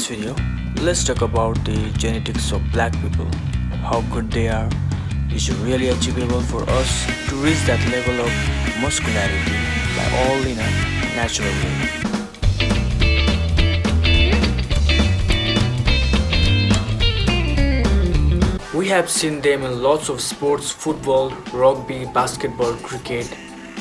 this video, let's talk about the genetics of black people, how good they are. Is it really achievable for us to reach that level of muscularity by all in a natural way? We have seen them in lots of sports: football, rugby, basketball, cricket,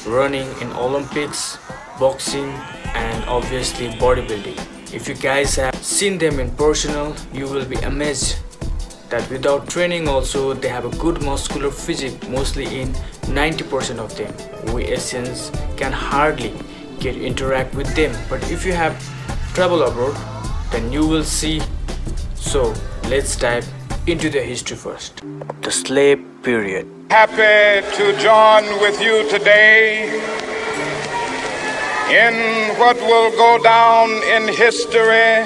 running in Olympics, boxing, and obviously bodybuilding. If you guys have seen them in person, you will be amazed that without training also they have a good muscular physique. Mostly in 90% of them, we Asians can hardly get interact with them, but if you have travel abroad, then you will see. So let's dive into the history first. The slave period. Happy to join with you today in what will go down in history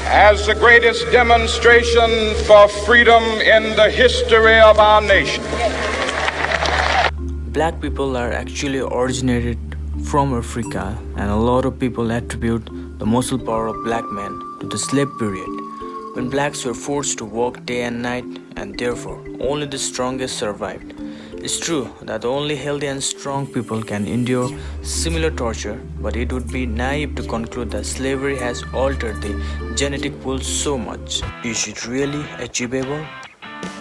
as the greatest demonstration for freedom in the history of our nation. Black people are actually originated from Africa, and a lot of people attribute the muscle power of black men to the slave period, when blacks were forced to work day and night, and therefore only the strongest survived. It's true that only healthy and strong people can endure similar torture, but it would be naive to conclude that slavery has altered the genetic pool so much. Is it really achievable?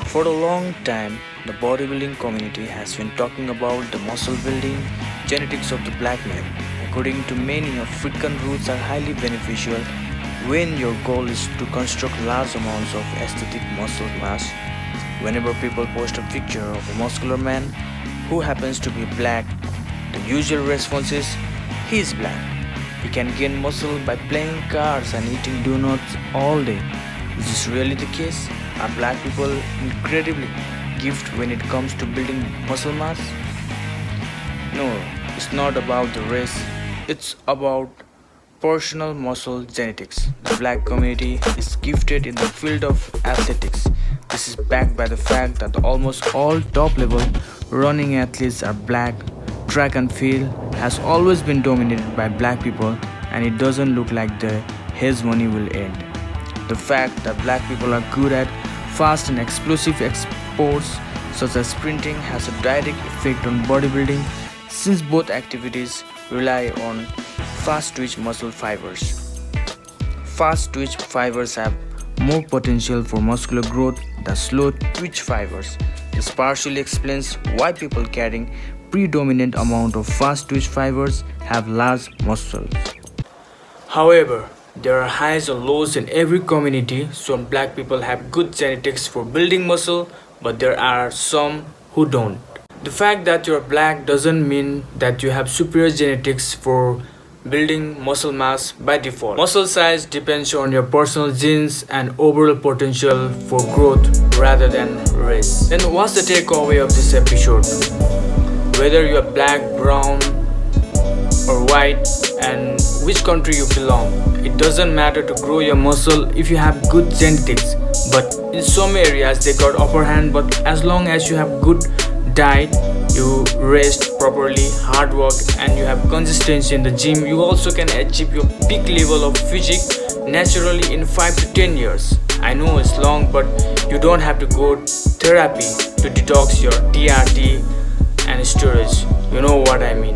For a long time, the bodybuilding community has been talking about the muscle building genetics of the black man. According to many, African roots are highly beneficial when your goal is to construct large amounts of aesthetic muscle mass. Whenever people post a picture of a muscular man who happens to be black, the usual response is, he is black. He can gain muscle by playing cards and eating donuts all day. Is this really the case? Are black people incredibly gifted when it comes to building muscle mass? No, it's not about the race. It's about personal muscle genetics. The black community is gifted in the field of athletics. This is backed by the fact that almost all top-level running athletes are black. Track and field has always been dominated by black people, and it doesn't look like the hegemony will end. The fact that black people are good at fast and explosive sports such as sprinting has a direct effect on bodybuilding, since both activities rely on fast-twitch muscle fibers. Fast-twitch fibers have more potential for muscular growth than slow-twitch fibers. This partially explains why people carrying predominant amount of fast-twitch fibers have large muscles. However, there are highs and lows in every community. Some black people have good genetics for building muscle, but there are some who don't. The fact that you're black doesn't mean that you have superior genetics for building muscle mass by default. Muscle size depends on your personal genes and overall potential for growth rather than race. Then what's the takeaway of this episode? Whether you're black, brown or white and which country you belong, it doesn't matter to grow your muscle if you have good genetics. But in some areas they got upper hand, but as long as you have good diet, you rest properly, hard work, and you have consistency in the gym, you also can achieve your peak level of physique naturally in 5 to 10 years. I know it's long, but you don't have to go therapy to detox your TRT and storage. You know what I mean.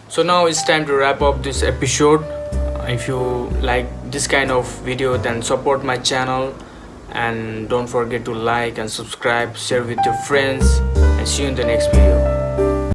So now it's time to wrap up this episode. If you like this kind of video, then support my channel. And don't forget to like and subscribe, share with your friends, and see you in the next video.